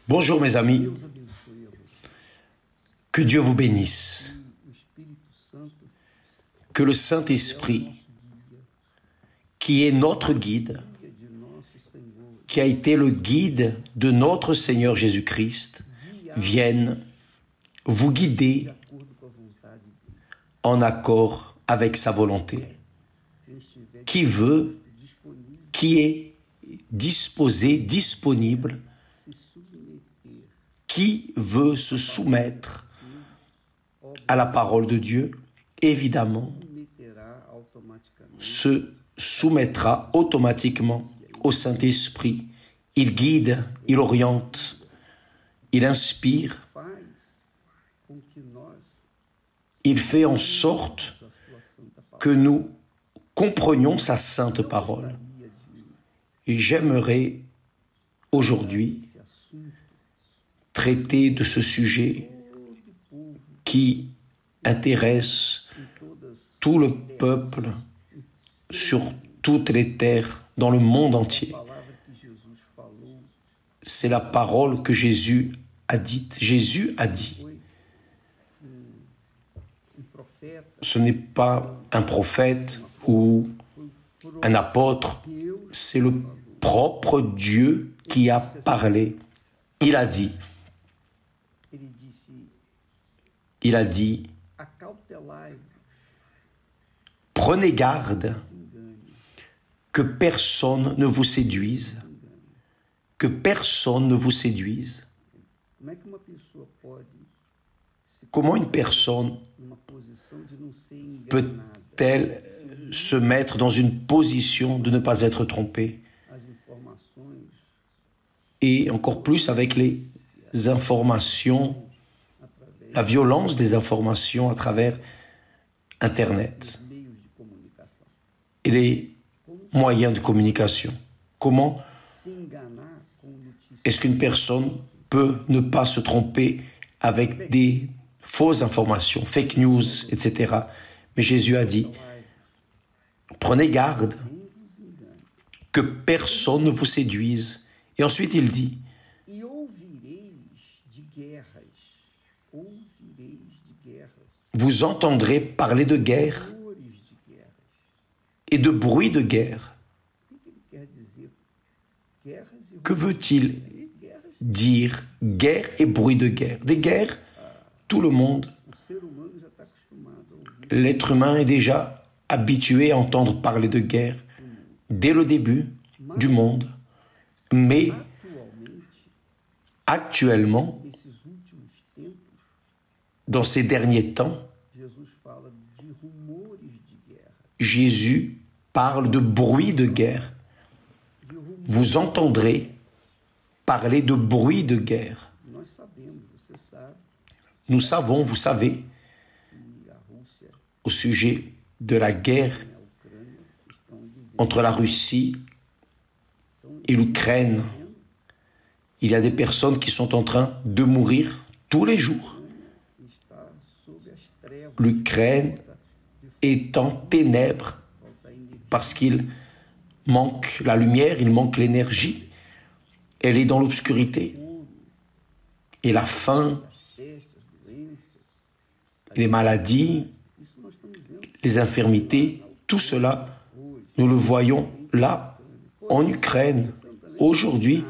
Bonjour mes amis, que Dieu vous bénisse, que le Saint-Esprit, qui est notre guide, qui a été le guide de notre Seigneur Jésus-Christ, vienne vous guider en accord avec sa volonté. Qui veut, qui est disposé, disponible, qui veut se soumettre à la parole de Dieu, évidemment, se soumettra automatiquement au Saint-Esprit. Il guide, il oriente, il inspire, il fait en sorte que nous comprenions sa sainte parole. Et j'aimerais aujourd'hui traiter de ce sujet qui intéresse tout le peuple sur toutes les terres, dans le monde entier. C'est la parole que Jésus a dite. Jésus a dit. Ce n'est pas un prophète ou un apôtre, c'est le propre Dieu qui a parlé. Il a dit, prenez garde que personne ne vous séduise, que personne ne vous séduise. Comment une personne peut-elle se mettre dans une position de ne pas être trompée? Et encore plus avec les informations, la violence des informations à travers Internet et les moyens de communication. Comment est-ce qu'une personne peut ne pas se tromper avec des fausses informations, fake news, etc. Mais Jésus a dit, prenez garde que personne ne vous séduise. Et ensuite il dit, vous entendrez parler de guerre et de bruit de guerre. Que veut-il dire guerre et bruit de guerre? Des guerres, tout le monde, l'être humain est déjà habitué à entendre parler de guerre dès le début du monde. Mais actuellement, dans ces derniers temps, Jésus parle de bruit de guerre. Vous entendrez parler de bruit de guerre. Nous savons, vous savez, au sujet de la guerre entre la Russie et l'Ukraine, il y a des personnes qui sont en train de mourir tous les jours. L'Ukraine est en ténèbres parce qu'il manque la lumière, il manque l'énergie. Elle est dans l'obscurité. Et la faim, les maladies, les infirmités, tout cela, nous le voyons là, en Ukraine, aujourd'hui.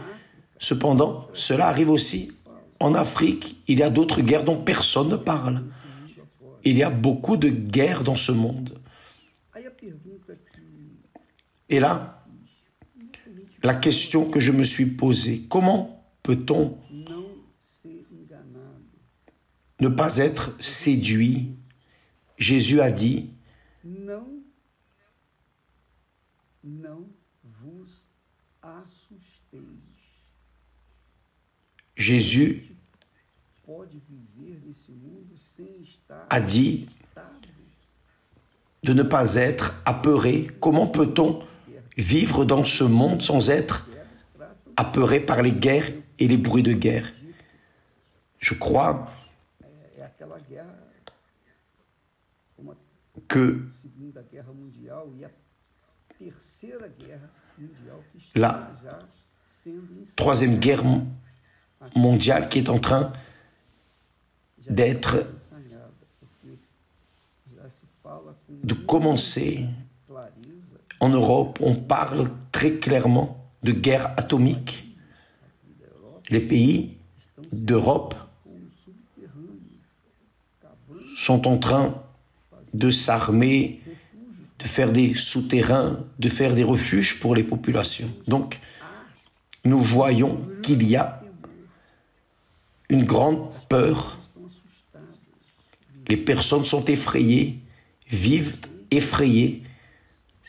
Cependant, cela arrive aussi en Afrique. Il y a d'autres guerres dont personne ne parle. Il y a beaucoup de guerres dans ce monde. Et là, la question que je me suis posée, comment peut-on ne pas être séduit? Jésus a dit, Jésus a dit de ne pas être apeuré. Comment peut-on vivre dans ce monde sans être apeuré par les guerres et les bruits de guerre? Je crois que la troisième guerre mondiale qui est en train de commencer. En Europe, on parle très clairement de guerre atomique. Les pays d'Europe sont en train de s'armer, de faire des souterrains, de faire des refuges pour les populations. Donc, nous voyons qu'il y a une grande peur. Les personnes sont effrayées, vivent effrayées,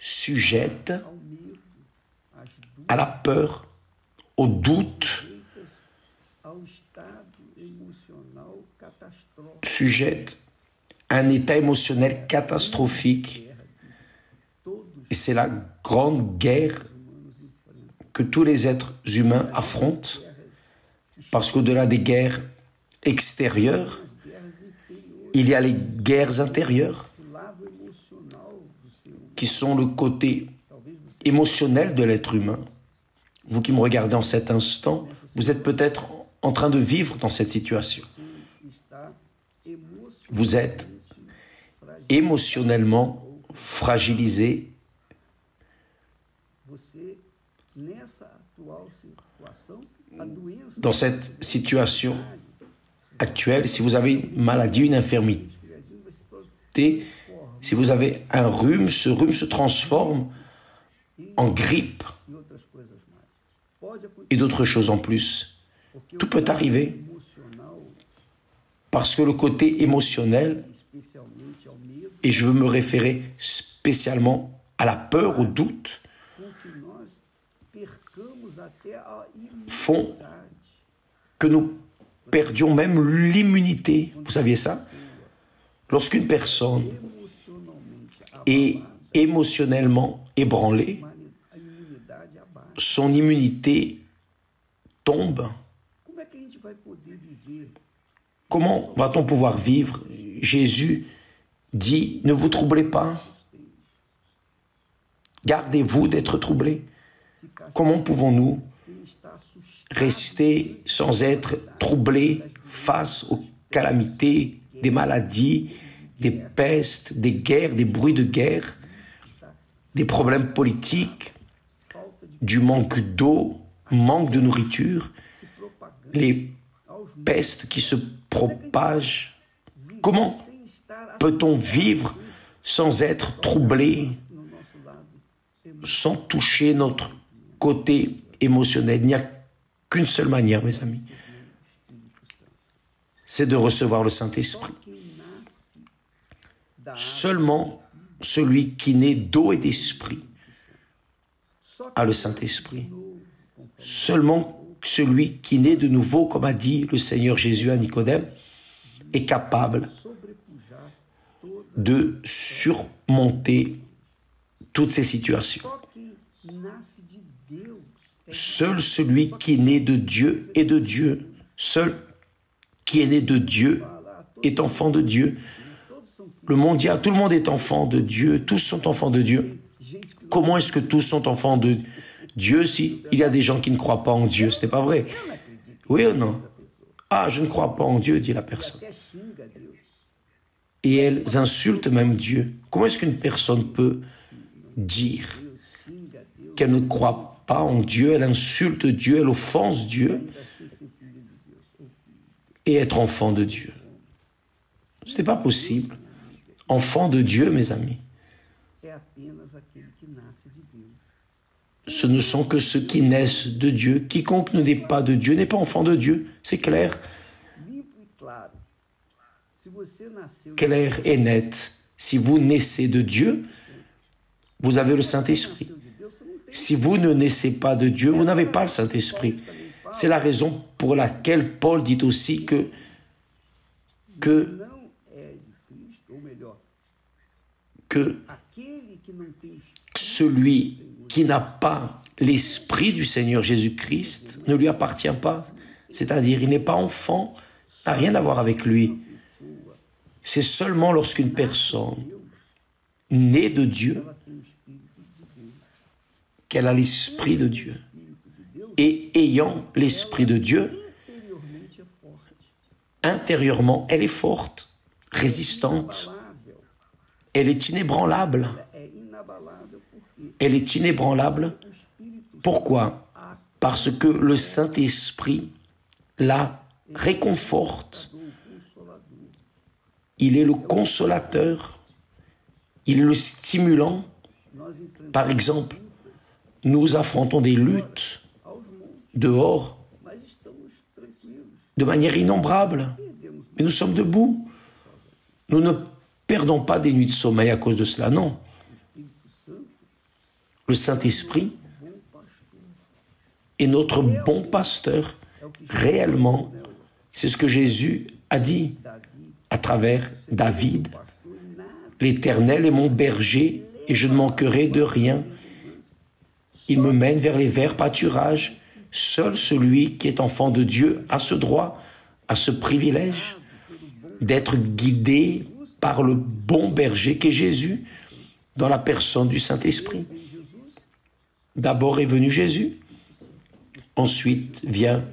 sujettes à la peur, au doute, sujettes à un état émotionnel catastrophique. Et c'est la grande guerre que tous les êtres humains affrontent, parce qu'au-delà des guerres extérieures, il y a les guerres intérieures, qui sont le côté émotionnel de l'être humain. Vous qui me regardez en cet instant, vous êtes peut-être en train de vivre dans cette situation. Vous êtes émotionnellement fragilisé. Dans cette situation actuelle, si vous avez une maladie, une infirmité, si vous avez un rhume, ce rhume se transforme en grippe et d'autres choses en plus. Tout peut arriver parce que le côté émotionnel, et je veux me référer spécialement à la peur, au doute, font que nous perdions même l'immunité. Vous saviez ça? Lorsqu'une personne est émotionnellement ébranlée, son immunité tombe. Comment va-t-on pouvoir vivre? Jésus dit, ne vous troublez pas. Gardez-vous d'être troublés. Comment pouvons-nous rester sans être troublés face aux calamités, des maladies, des pestes, des guerres, des bruits de guerre, des problèmes politiques, du manque d'eau, manque de nourriture, les pestes qui se propagent? Comment peut-on vivre sans être troublé, sans toucher notre côté émotionnel? Il n'y a qu'une seule manière, mes amis, c'est de recevoir le Saint-Esprit. Seulement celui qui naît d'eau et d'esprit a le Saint-Esprit. Seulement celui qui naît de nouveau, comme a dit le Seigneur Jésus à Nicodème, est capable de surmonter toutes ces situations. Seul celui qui est né de Dieu est de Dieu. Seul qui est né de Dieu est enfant de Dieu. Le mondial, tout le monde est enfant de Dieu. Tous sont enfants de Dieu. Comment est-ce que tous sont enfants de Dieu si il y a des gens qui ne croient pas en Dieu? Ce n'est pas vrai. Oui ou non? Ah, je ne crois pas en Dieu, dit la personne. Et elles insultent même Dieu. Comment est-ce qu'une personne peut dire qu'elle ne croit pas en Dieu, elle insulte Dieu, elle offense Dieu et être enfant de Dieu? Ce n'est pas possible. Enfant de Dieu, mes amis, ce ne sont que ceux qui naissent de Dieu. Quiconque ne naît pas de Dieu n'est pas enfant de Dieu. C'est clair. Clair et net. Si vous naissez de Dieu, vous avez le Saint-Esprit. Si vous ne naissez pas de Dieu, vous n'avez pas le Saint-Esprit. C'est la raison pour laquelle Paul dit aussi que celui qui n'a pas l'Esprit du Seigneur Jésus-Christ ne lui appartient pas. C'est-à-dire, il n'est pas enfant, n'a rien à voir avec lui. C'est seulement lorsqu'une personne née de Dieu qu'elle a l'Esprit de Dieu. et ayant l'Esprit de Dieu, intérieurement, elle est forte, résistante, elle est inébranlable. Elle est inébranlable. Pourquoi? Parce que le Saint-Esprit la réconforte. Il est le consolateur. Il est le stimulant. Par exemple, nous affrontons des luttes dehors de manière innombrable. Mais nous sommes debout. Nous ne perdons pas des nuits de sommeil à cause de cela, non. Le Saint-Esprit est notre bon pasteur. Réellement, c'est ce que Jésus a dit à travers David. L'Éternel est mon berger et je ne manquerai de rien. Il me mène vers les verts pâturages. Seul celui qui est enfant de Dieu a ce droit, a ce privilège d'être guidé par le bon berger qu'est Jésus dans la personne du Saint-Esprit. D'abord est venu Jésus, ensuite vient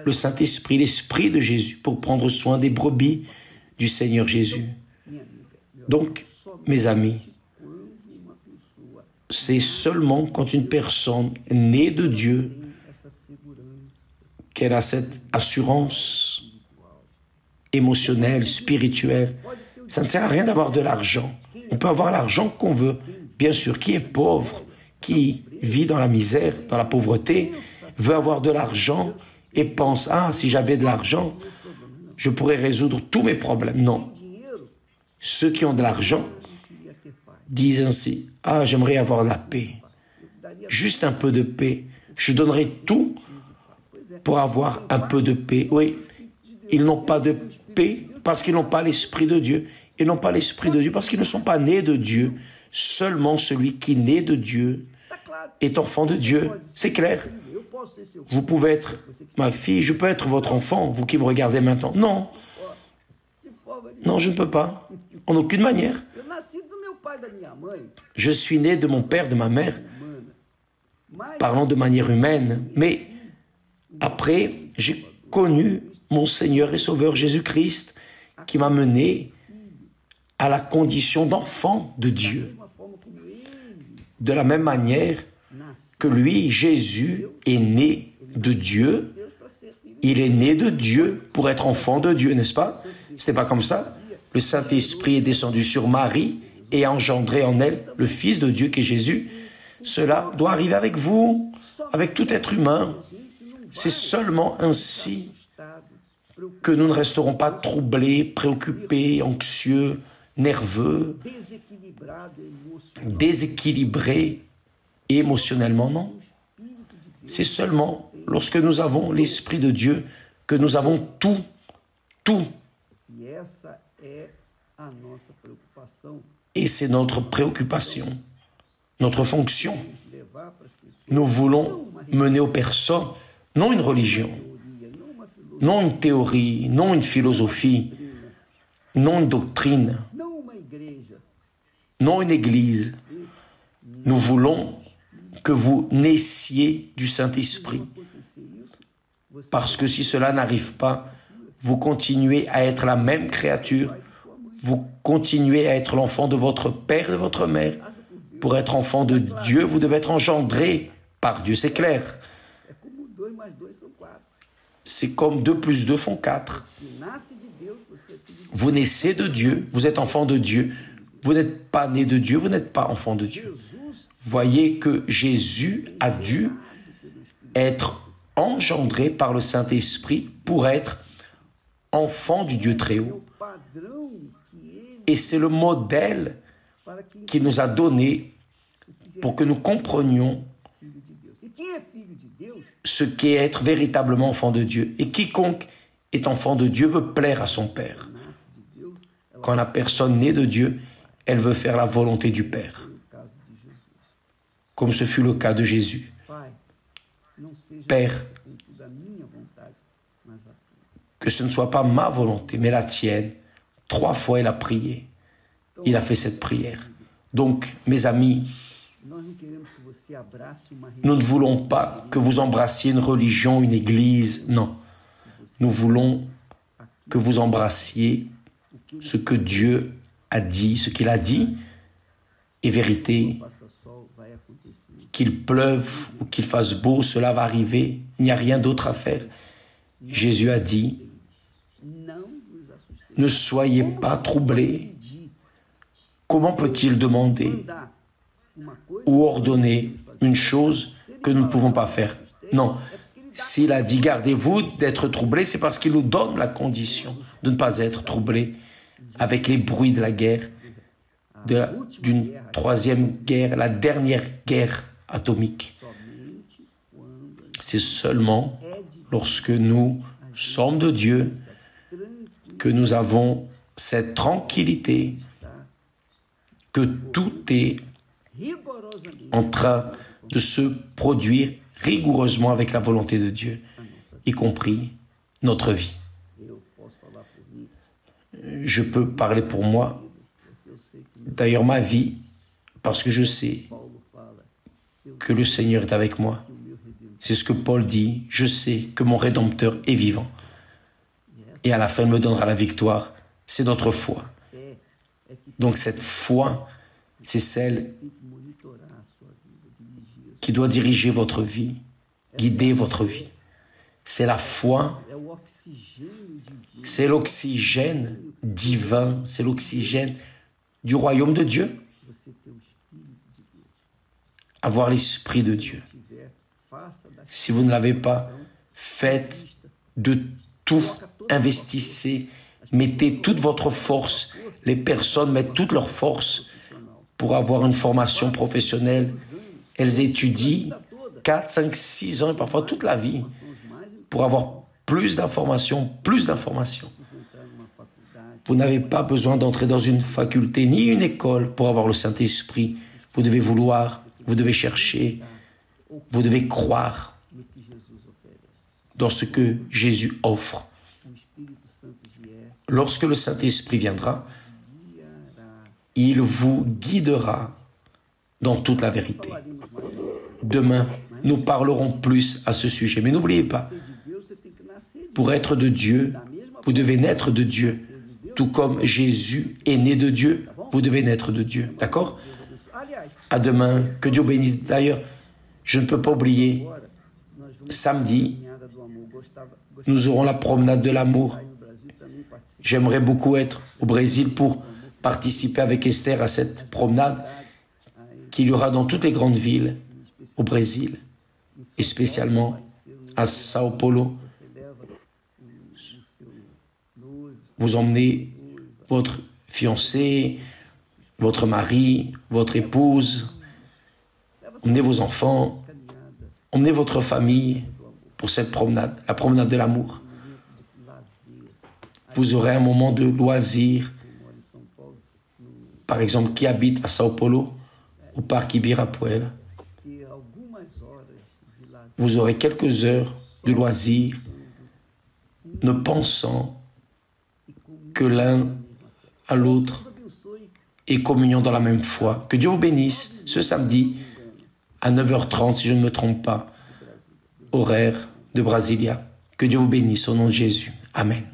le Saint-Esprit, l'Esprit de Jésus, pour prendre soin des brebis du Seigneur Jésus. Donc, mes amis, c'est seulement quand une personne née de Dieu qu'elle a cette assurance émotionnelle, spirituelle. Ça ne sert à rien d'avoir de l'argent. On peut avoir l'argent qu'on veut. Bien sûr, qui est pauvre, qui vit dans la misère, dans la pauvreté, veut avoir de l'argent et pense « Ah, si j'avais de l'argent, je pourrais résoudre tous mes problèmes. » Non. Ceux qui ont de l'argent disent ainsi « Ah, j'aimerais avoir la paix. Juste un peu de paix. Je donnerais tout pour avoir un peu de paix. » Oui, ils n'ont pas de paix parce qu'ils n'ont pas l'Esprit de Dieu. Ils n'ont pas l'Esprit de Dieu parce qu'ils ne sont pas nés de Dieu. Seulement celui qui naît de Dieu est enfant de Dieu. C'est clair. Vous pouvez être ma fille, je peux être votre enfant, vous qui me regardez maintenant. Non. Non, je ne peux pas. En aucune manière. Je suis né de mon père, de ma mère, parlant de manière humaine. Mais après, j'ai connu mon Seigneur et Sauveur Jésus-Christ qui m'a mené à la condition d'enfant de Dieu. De la même manière que lui, Jésus, est né de Dieu, il est né de Dieu pour être enfant de Dieu, n'est-ce pas? Ce n'est pas comme ça. Le Saint-Esprit est descendu sur Marie et a engendré en elle le Fils de Dieu qui est Jésus. Cela doit arriver avec vous, avec tout être humain. C'est seulement ainsi que nous ne resterons pas troublés, préoccupés, anxieux, nerveux, déséquilibrés émotionnellement, non. C'est seulement lorsque nous avons l'Esprit de Dieu que nous avons tout. Et c'est notre préoccupation, notre fonction. Nous voulons mener aux personnes, non une religion, non une théorie, non une philosophie, non une doctrine, non une église. Nous voulons que vous naissiez du Saint-Esprit. Parce que si cela n'arrive pas, vous continuez à être la même créature, vous continuez à être l'enfant de votre père et de votre mère. Pour être enfant de Dieu, vous devez être engendré par Dieu, c'est clair. C'est comme 2 plus 2 font 4. Vous naissez de Dieu, vous êtes enfant de Dieu. Vous n'êtes pas né de Dieu, vous n'êtes pas enfant de Dieu. Voyez que Jésus a dû être engendré par le Saint-Esprit pour être enfant du Dieu très haut. Et c'est le modèle qu'il nous a donné pour que nous comprenions ce qu'est être véritablement enfant de Dieu. Et quiconque est enfant de Dieu veut plaire à son Père. Quand la personne naît de Dieu, elle veut faire la volonté du Père. Comme ce fut le cas de Jésus. Père, que ce ne soit pas ma volonté, mais la tienne. 3 fois, il a prié. Il a fait cette prière. Donc, mes amis, Nous ne voulons pas que vous embrassiez une religion, une église, non. Nous voulons que vous embrassiez ce que Dieu a dit, ce qu'il a dit est vérité. Qu'il pleuve ou qu'il fasse beau, cela va arriver. Il n'y a rien d'autre à faire. Jésus a dit, ne soyez pas troublés. Comment peut-il demander ou ordonner une chose que nous ne pouvons pas faire? Non. S'il a dit, gardez-vous d'être troublés, c'est parce qu'il nous donne la condition de ne pas être troublés avec les bruits de la guerre, d'une troisième guerre, la dernière guerre atomique. C'est seulement lorsque nous sommes de Dieu que nous avons cette tranquillité, que tout est en train de se produire rigoureusement avec la volonté de Dieu, y compris notre vie. Je peux parler pour moi, d'ailleurs ma vie, parce que je sais que le Seigneur est avec moi. C'est ce que Paul dit, je sais que mon Rédempteur est vivant. Et à la fin, il me donnera la victoire. C'est notre foi. Donc cette foi, c'est celle qui doit diriger votre vie, guider votre vie. C'est la foi, c'est l'oxygène divin, c'est l'oxygène du royaume de Dieu. Avoir l'Esprit de Dieu. Si vous ne l'avez pas, faites de tout, investissez, mettez toute votre force. Les personnes mettent toute leur force pour avoir une formation professionnelle. Elles étudient 4, 5, 6 ans et parfois toute la vie pour avoir plus d'informations, plus d'informations. Vous n'avez pas besoin d'entrer dans une faculté ni une école pour avoir le Saint-Esprit. Vous devez vouloir, vous devez chercher, vous devez croire dans ce que Jésus offre. Lorsque le Saint-Esprit viendra, il vous guidera dans toute la vérité. Demain, nous parlerons plus à ce sujet. Mais n'oubliez pas, pour être de Dieu, vous devez naître de Dieu. Tout comme Jésus est né de Dieu, vous devez naître de Dieu. D'accord? À demain, que Dieu bénisse. D'ailleurs, je ne peux pas oublier, samedi, nous aurons la promenade de l'amour. J'aimerais beaucoup être au Brésil pour participer avec Esther à cette promenade qu'il y aura dans toutes les grandes villes au Brésil, et spécialement à Sao Paulo. Vous emmenez votre fiancé, votre mari, votre épouse, emmenez vos enfants, emmenez votre famille pour cette promenade, la promenade de l'amour. Vous aurez un moment de loisir. Par exemple, qui habite à Sao Paulo, au parc Ibirapuera. Vous aurez quelques heures de loisir, ne pensant que l'un à l'autre et communion dans la même foi. Que Dieu vous bénisse ce samedi à 9h30, si je ne me trompe pas, horaire de Brasilia. Que Dieu vous bénisse au nom de Jésus. Amen.